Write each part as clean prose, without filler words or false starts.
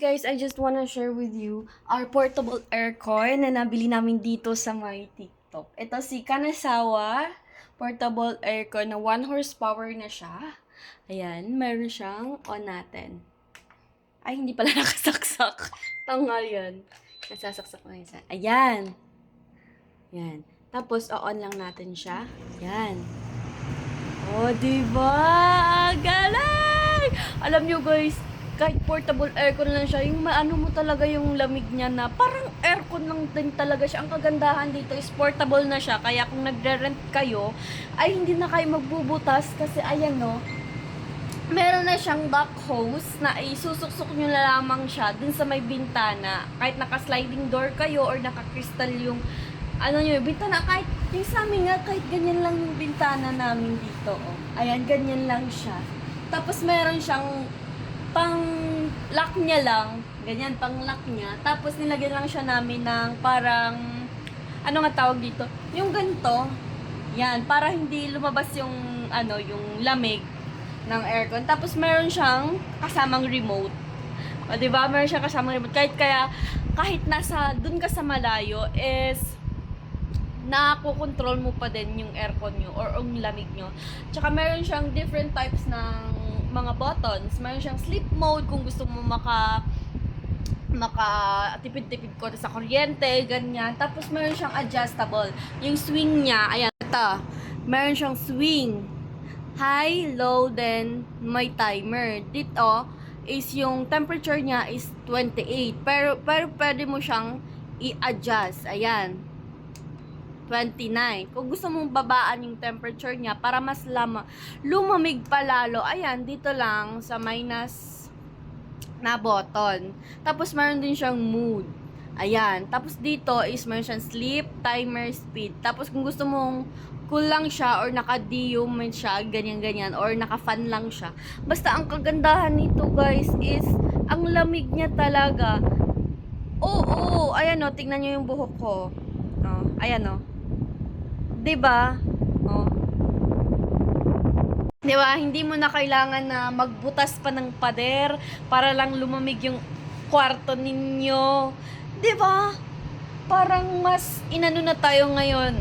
Guys, I just wanna share with you our portable aircon na nabili namin dito sa my TikTok. Ito si Kanazawa portable aircon na 1 horsepower na siya. Ayan, meron siyang on natin. Ay, hindi pala nakasaksak. Tangal yan. Nasasaksak na isa. Ayan. Ayan. Tapos, on lang natin siya. Ayan. Oh, diba? Galing! Alam nyo guys, kahit portable aircon lang siya, yung maano mo talaga yung lamig niya na parang aircon lang din talaga siya. Ang kagandahan dito is portable na siya. Kaya kung nagre-rent kayo, ay hindi na kayo magbubutas kasi ayan no, meron na siyang back hose na isusuksok nyo na lamang siya dun sa may bintana. Kahit naka-sliding door kayo or naka-crystal yung ano nyo, yung bintana, kahit yung sa amin nga, kahit ganyan lang yung bintana namin dito. Oh. Ayan, ganyan lang siya. Tapos meron siyang pang lock niya lang, ganyan, pang lock niya. Tapos nilagyan lang siya namin ng parang, ano nga tawag dito? Yung ganito, yan, para hindi lumabas yung, ano, yung lamig ng aircon. Tapos meron siyang kasamang remote. O, diba? Meron siyang kasamang remote. Kahit nasa, dun ka sa malayo, is, nakokontrol mo pa din yung aircon nyo or yung lamig nyo. Tsaka meron siyang different types ng mga buttons. Meron siyang sleep mode kung gusto mo tipid-tipid ko sa kuryente, ganyan. Tapos meron siyang adjustable. Yung swing niya, ayan, ito. Meron siyang swing. High, low, then may timer. Dito is yung temperature niya is 28. Pero pwede mo siyang i-adjust. Ayan. 29. Kung gusto mong babaan yung temperature niya para mas lumamig pa lalo, ayan, dito lang sa minus na button. Tapos meron din siyang mood. Ayan. Tapos dito is meron siyang sleep, timer, speed. Tapos kung gusto mong cool lang siya or naka-dium siya, ganyan-ganyan, or naka-fan lang siya. Basta ang kagandahan nito guys is ang lamig niya talaga. Oo, ayan o, tingnan nyo yung buhok ko. Oh, ayan o. 'Di ba? Oh. 'Di ba? Hindi mo na kailangan na magbutas pa ng pader para lang lumamig yung kwarto ninyo. 'Di ba? Parang mas inano na tayo ngayon.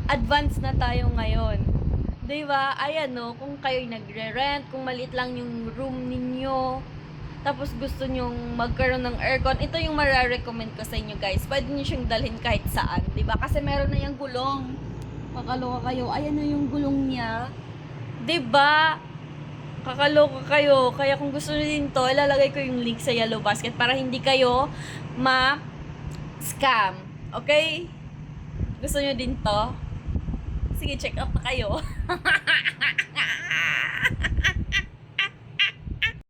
Advance na tayo ngayon. 'Di ba? Ayan no, kung kayo'y nagre-rent, kung maliit lang yung room ninyo, tapos gusto nyong magkaroon ng aircon, ito yung mararecommend ko sa inyo guys. Pwede nyo siyang dalhin kahit saan, 'di ba? Kasi meron na yung gulong. Kakaloka kayo. Ayan na yung gulong niya. 'Di ba? Kakaloka kayo. Kaya kung gusto niyo din to, ilalagay ko yung link sa Yellow Basket para hindi kayo ma-scam. Okay? Gusto niyo din to? Sige, check out na kayo.